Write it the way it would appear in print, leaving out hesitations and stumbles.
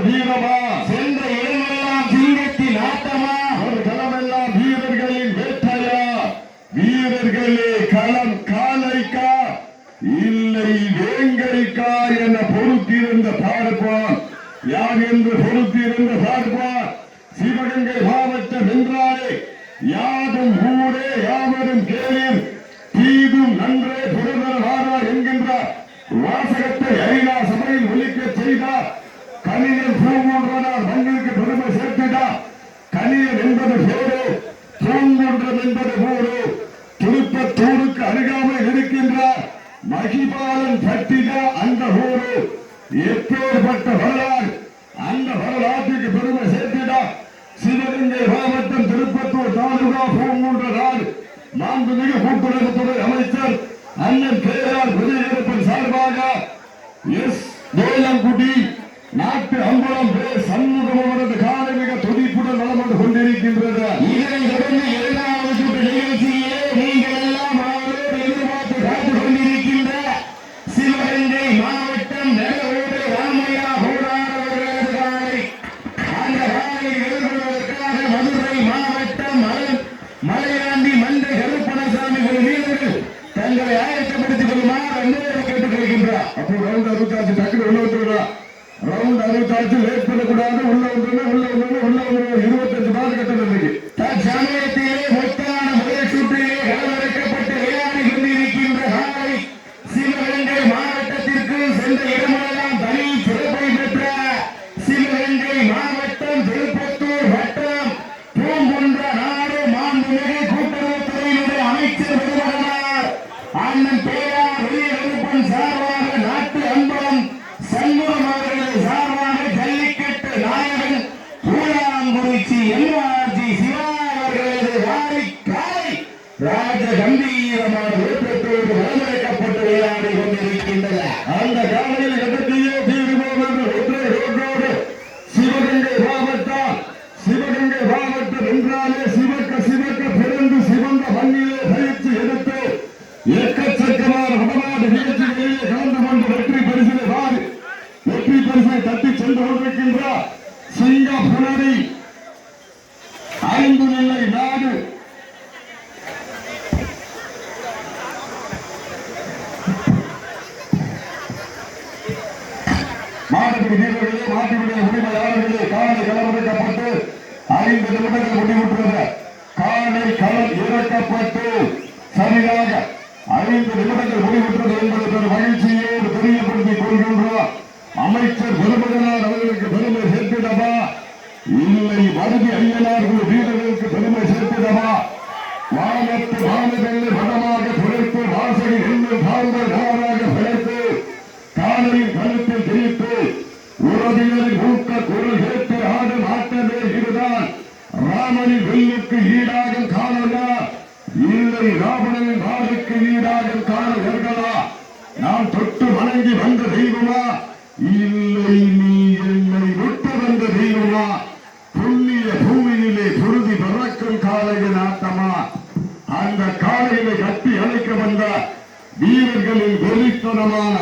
வீரமா, சென்ற இடமெல்லாம் சிங்கத்தின் ஆட்டமா, ஒரு களமெல்லாம் வீரர்களின் வேட்டையா, வீரர்களே களம் காலைக்கா இல்லை வேங்கைக்கா என பொறுத்திருந்த பார்ப்பான், யார் என்று பொறுத்திருந்த பார்ப்பான். சிவகங்கை மாவட்டம் என்றாலே யாதும் ஊரே யாவரும் கேளீர், தீதும் நன்றே புரதரவாரா என்கின்ற வாசகத்தை ஐநா சபையில் ஒலிக்க செய்தார். கனியன் பூங்குன்றனார் மண்ணிற்கு பெருமை சேர்த்தினார். கனியன் என்பது பேரு, பூங்குன்றம் என்பது ஊரு. திருப்பத்தூருக்கு அருகாமல் இருக்கின்ற மகிபாலன் பட்டின அந்த ஊரு. எப்பேற்பட்ட வரலாறு, அந்த வரலாற்றுக்கு பெருமை சேர்த்தினார். சிவகங்கை மாவட்டம் திருப்பத்தூர் தாலுகா பூங்குன்ற நாடு மாண்புமிகு கூட்டுறவுத்துறை அமைச்சர் அண்ணன் கே.ஆர். விஜயகருப்பன் சார்பாக எஸ். வேலங்குடி நாட்டு அம்பலம் சண்முகம் அவரது காலை மிக துடிப்புடன் நலம் வந்து கொண்டிருக்கின்றது. இதனை தொடர்ந்து இரண்டாவது சுற்று நிகழ்ச்சியிலே நீங்கள் எல்லாம் எதிர்பார்த்து காத்துக் கொண்டிருக்கின்ற சிவகங்கை மாவட்டம் நெல்லூர் ராமையா போராட அவர்களது காலை. அந்த காலையை எதிர்கொள்வதற்காக மதுரை மாவட்டம் மலையாண்டி மந்தை கருப்பணசாமி வீரர்கள் தங்களை ஆயத்தப்படுத்திக் கொள்ளுமாறு அன்போடு கேட்டுக் கொள்கின்றார். அப்போ ரவுண்ட் 66 டக்குனு உள்ள வந்துடுறா. ரவுண்ட் 66 லேட் பண்ணக்கூடாது. உள்ள வந்து 25 பால் கட்டணத்துக்கு தற்சமயத்திலே மொத்தமான முதல் சுற்றிலே களமிறக்கப்பட்டு விளையாடி கொண்டிருக்கின்ற காலை சிவகங்கை மாவட்டத்திற்கு சென்ற இடமெல்லாம் தனி சிறப்பை பெற்ற சிவகங்கை மாவட்டம் திருப்பத்தூர் வட்டம் பூங்குன்ற நாடு மாண்புமிகு கூட்டுறவுத்துறையினுடைய அமைச்சர் விருதுகிறார் அண்ணன் கே.ஆர். விஜயகருப்பன் சார்பாக நாட்டு அன்பலம் சண்முகம் அவர்களது சார்பாக ஜல்லிக்கட்டு நாயகன் பூலாங்குறிச்சி எம்ஆர்ஜி சிவா அவர்களது காலை ராஜ கம்பீரமான விருப்பத்தோடு வளமிறக்கப்பட்டு விளையாடி கொண்டிருக்கின்றன. அந்த காலையில் எதற்கையோ தீர்வோம் என்று ஒற்றை ரோட்டோடு சிவகங்கை மாவட்டம் என்றாலே சிவக்க பிறந்து சிவந்த மண்ணிலே பயிற்சி எடுத்து எக்கச்சக்கமான வடநாடு நிகழ்ச்சிகளிலே கலந்து கொண்டு வெற்றி பரிசை தட்டி சென்று கொண்டிருக்கின்றார். சிங்கப்புணரி 5 நிலை நாடு மாடுபிடி வீரர்களே, மாட்டுடைய உரிமையாளர்களே, காலை களமிறக்கப்பட்டு 5 நிமிடங்கள் முடிவுற்றது. காலை களம் இறக்கப்பட்டு சரியாக 5 நிமிடங்கள் முடிவுற்றது என்பது ஒரு மகிழ்ச்சியோடு தெரியப்படுத்திக் கொள்கின்றார். அமைச்சர் பெருமகனார் அவர்களுக்கு பெருமை சேர்த்திடவா இல்லை மருதி ஐயனார்கள் வீரர்களுக்கு பெருமை சேர்த்திடவா? வானத்து வானவெள்ளி வடமாக பிழைத்து வாசகி எண்ணு பால்வராக பிழைத்து காலையின் கழுத்தில் திரித்து உறவினரின் ஊக்க குரல் கேட்டு ஆடும் ஆட்டமே இதுதான் ராமனின் வெல்லுக்கு ஈடாகும் காணலா இல்லை ராவணனின் வாளுக்கு ஈடாகும் காணல்களா? நாம் தொட்டு வணங்கி வந்த தெய்வமா இல்லை நீ என்னை விட்டு வந்த தெய்வமா? புண்ணிய பூமியிலே புழுதி பறக்கும் காலையின் ஆட்டமா? அந்த காலையிலே கட்டி அழைக்க வந்த வீரர்களின் வெறித்தனமான